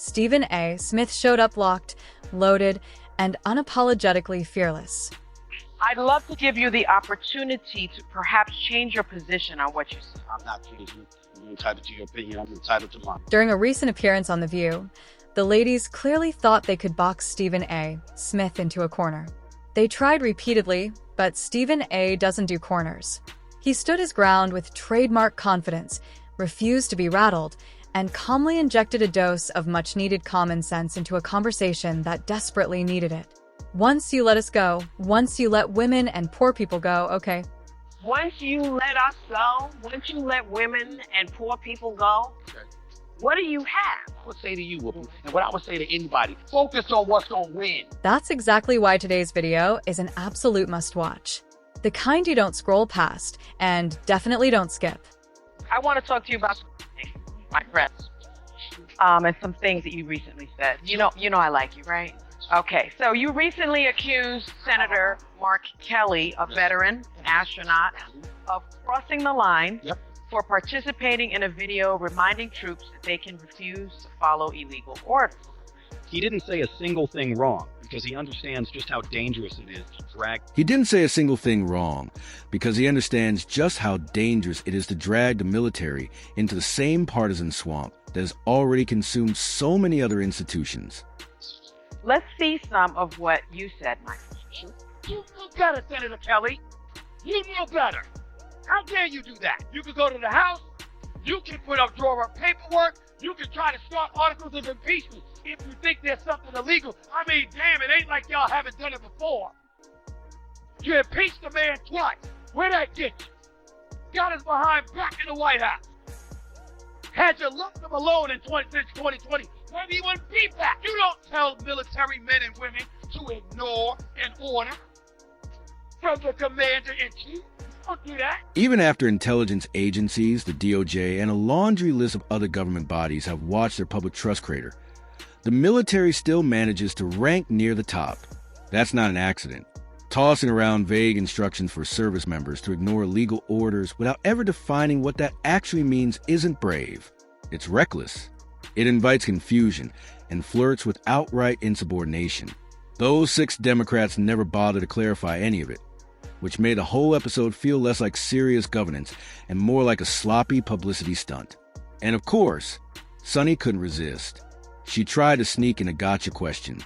Stephen A. Smith showed up locked, loaded, and unapologetically fearless. I'd love to give you the opportunity to perhaps change your position on what you said. I'm not changing. You're entitled to your opinion. I'm entitled to mine. During a recent appearance on The View, the ladies clearly thought they could box Stephen A. Smith into a corner. They tried repeatedly, but Stephen A. doesn't do corners. He stood his ground with trademark confidence, refused to be rattled, and calmly injected a dose of much-needed common sense into a conversation that desperately needed it. Once you let us go, once you let women and poor people go, okay. Once you let us go, once you let women and poor people go, what do you have? I would say to you, Whoopi, and what I would say to anybody, focus on what's going to win. That's exactly why today's video is an absolute must-watch. The kind you don't scroll past, and definitely don't skip. I want to talk to you about my friends, and some things that you recently said. You know I like you, right? Okay, so you recently accused Senator Mark Kelly, a veteran, an astronaut, of crossing the line for participating in a video reminding troops that they can refuse to follow illegal orders. He didn't say a single thing wrong because he understands just how dangerous it is to drag. He didn't say a single thing wrong because he understands just how dangerous it is to drag the military into the same partisan swamp that has already consumed so many other institutions. Let's see some of what you said, Michael. You knew better, Senator Kelly. You knew better. How dare you do that? You can go to the House. You can put up drawer up paperwork. You can try to start articles of impeachment if you think there's something illegal. I mean, damn, it ain't like y'all haven't done it before. You impeached the man twice. Where'd that get you? Got his behind back in the White House. Had you left him alone since 2020, maybe he wouldn't be back. You don't tell military men and women to ignore an order from the commander-in-chief. Don't do that. Even after intelligence agencies, the DOJ, and a laundry list of other government bodies have watched their public trust crater, the military still manages to rank near the top. That's not an accident. Tossing around vague instructions for service members to ignore legal orders without ever defining what that actually means isn't brave. It's reckless. It invites confusion and flirts with outright insubordination. Those 6 Democrats never bothered to clarify any of it, which made the whole episode feel less like serious governance and more like a sloppy publicity stunt. And of course, Sunny couldn't resist. She tried to sneak in a gotcha question,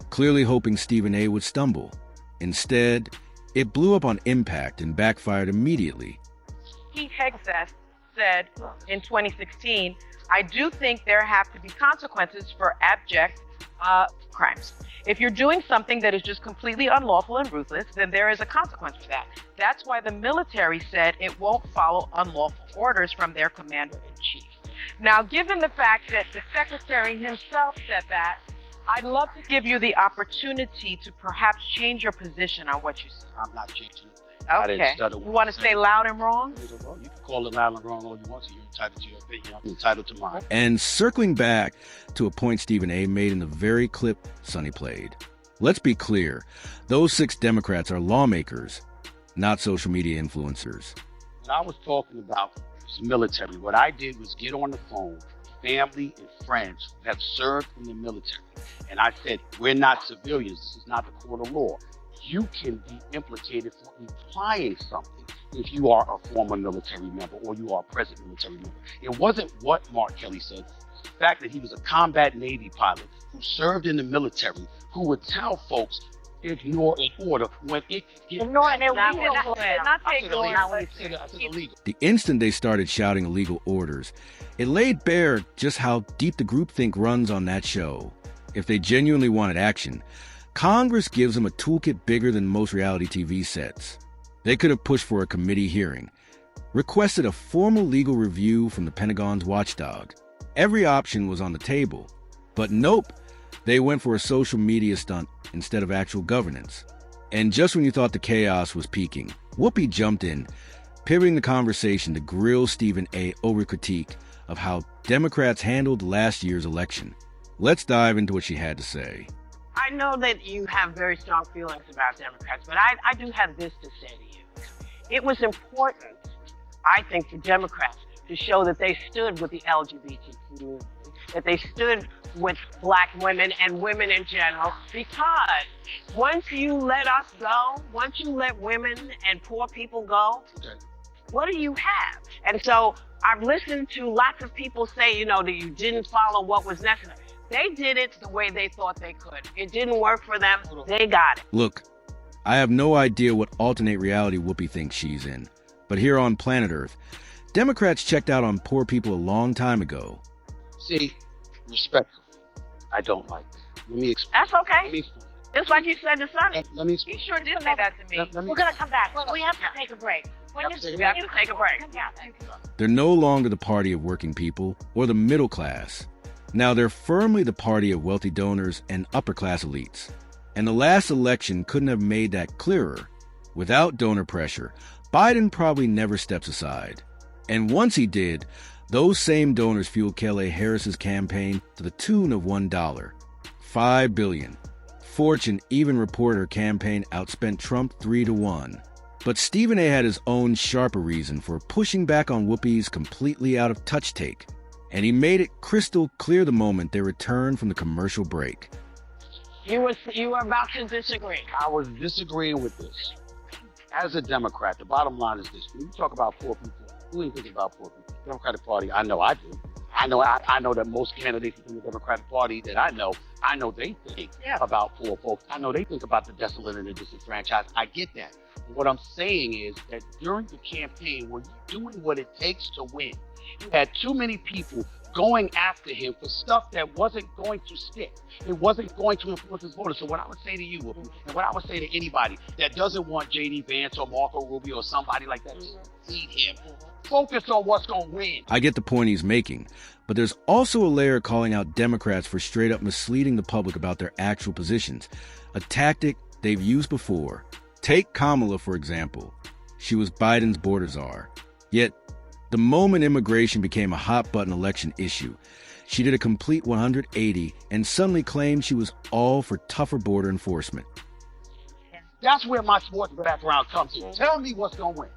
clearly hoping Stephen A. would stumble. Instead, it blew up on impact and backfired immediately. Pete Hegseth said in 2016, I do think there have to be consequences for abject crimes. If you're doing something that is just completely unlawful and ruthless, then there is a consequence for that. That's why the military said it won't follow unlawful orders from their commander-in-chief. Now, given the fact that the secretary himself said that, I'd love to give you the opportunity to perhaps change your position on what you said. I'm not changing it. Okay. You want to stay loud and wrong? You can call it loud and wrong all you want to. You're entitled to your opinion. I'm entitled to mine. And circling back to a point Stephen A. made in the very clip Sunny played. Let's be clear. Those 6 Democrats are lawmakers, not social media influencers. When I was talking about military, what I did was get on the phone with family and friends who have served in the military. And I said, we're not civilians. This is not the court of law. You can be implicated for implying something if you are a former military member or you are a present military member. It wasn't what Mark Kelly said. The fact that he was a combat Navy pilot who served in the military, who would tell folks, ignore an order when it gets... The instant they started shouting illegal orders, it laid bare just how deep the groupthink runs on that show. If they genuinely wanted action, Congress gives them a toolkit bigger than most reality TV sets. They could have pushed for a committee hearing, requested a formal legal review from the Pentagon's watchdog. Every option was on the table. But nope, they went for a social media stunt instead of actual governance. And just when you thought the chaos was peaking, Whoopi jumped in, pivoting the conversation to grill Stephen A. over critique of how Democrats handled last year's election. Let's dive into what she had to say. I know that you have very strong feelings about Democrats, but I do have this to say to you. It was important, I think, for Democrats to show that they stood with the LGBT community, that they stood with black women and women in general, because once you let us go, once you let women and poor people go, what do you have? And so I've listened to lots of people say, that you didn't follow what was necessary. They did it the way they thought they could. It didn't work for them. They got it. Look, I have no idea what alternate reality Whoopi thinks she's in, but here on planet Earth, Democrats checked out on poor people a long time ago. See, respectfully, I don't like that. Let me explain. That's okay. Let me explain. Just like you said to Sonny. Let me He explain. sure did say that to me. We're going to come back. We have to take a break. We have to take a break. They're no longer the party of working people or the middle class. Now they're firmly the party of wealthy donors and upper-class elites. And the last election couldn't have made that clearer. Without donor pressure, Biden probably never steps aside. And once he did, those same donors fueled Kelly Harris's campaign to the tune of $1. $5 billion. Fortune even reported her campaign outspent Trump 3-1. But Stephen A. had his own sharper reason for pushing back on Whoopi's completely out-of-touch take. And he made it crystal clear the moment they returned from the commercial break. You were about to disagree. I was disagreeing with this. As a Democrat, the bottom line is this. When you talk about poor people, who ain't thinking about poor people? The Democratic Party, I know I do. I know that most candidates in the Democratic Party that I know they think about poor folks. I know they think about the desolate and the disenfranchised. I get that. But what I'm saying is that during the campaign, when you're doing what it takes to win, you had too many people going after him for stuff that wasn't going to stick. It wasn't going to influence his voters. So what I would say to you, and what I would say to anybody that doesn't want J.D. Vance or Marco Rubio or somebody like that, feed him. Focus on what's going to win. I get the point he's making, but there's also a layer calling out Democrats for straight up misleading the public about their actual positions, a tactic they've used before. Take Kamala, for example. She was Biden's border czar. Yet, the moment immigration became a hot-button election issue, she did a complete 180 and suddenly claimed she was all for tougher border enforcement. That's where my sports background comes in. Tell me what's going to win.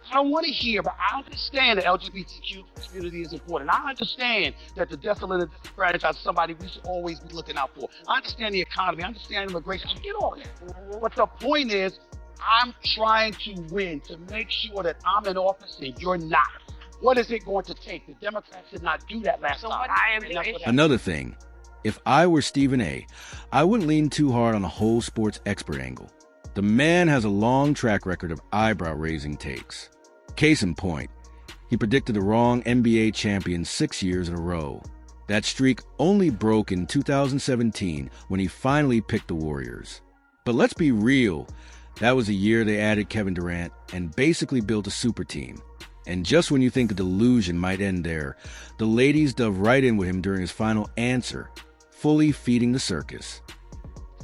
I don't want to hear, but I understand the LGBTQ community is important. I understand that the desolate and disenfranchised is somebody we should always be looking out for. I understand the economy. I understand immigration. I get all that. But the point is, I'm trying to win to make sure that I'm in office and you're not. What is it going to take? The Democrats did not do that last time. Another thing, if I were Stephen A., I wouldn't lean too hard on the whole sports expert angle. The man has a long track record of eyebrow-raising takes. Case in point, he predicted the wrong NBA champion 6 years in a row. That streak only broke in 2017 when he finally picked the Warriors. But let's be real, that was the year they added Kevin Durant and basically built a super team. And just when you think the delusion might end there, the ladies dove right in with him during his final answer, fully feeding the circus.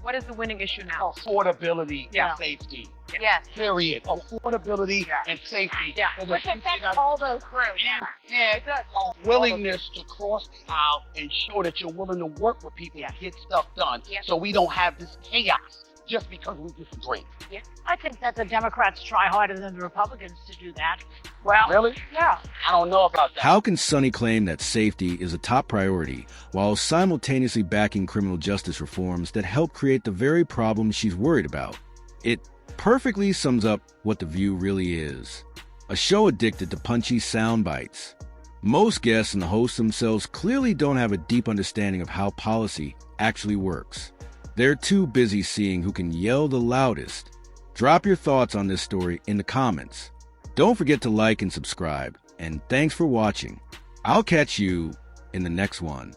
What is the winning issue now? Affordability and safety. Yes. Period. Affordability and safety. Yeah. Which affects all those groups. And a willingness to cross the aisle and show that you're willing to work with people to get stuff done so we don't have this chaos just because we disagree. Yeah. I think that the Democrats try harder than the Republicans to do that. Well, really? Yeah. I don't know about that. How can Sonny claim that safety is a top priority while simultaneously backing criminal justice reforms that help create the very problems she's worried about? It perfectly sums up what The View really is. A show addicted to punchy sound bites. Most guests and the hosts themselves clearly don't have a deep understanding of how policy actually works. They're too busy seeing who can yell the loudest. Drop your thoughts on this story in the comments. Don't forget to like and subscribe, and thanks for watching. I'll catch you in the next one.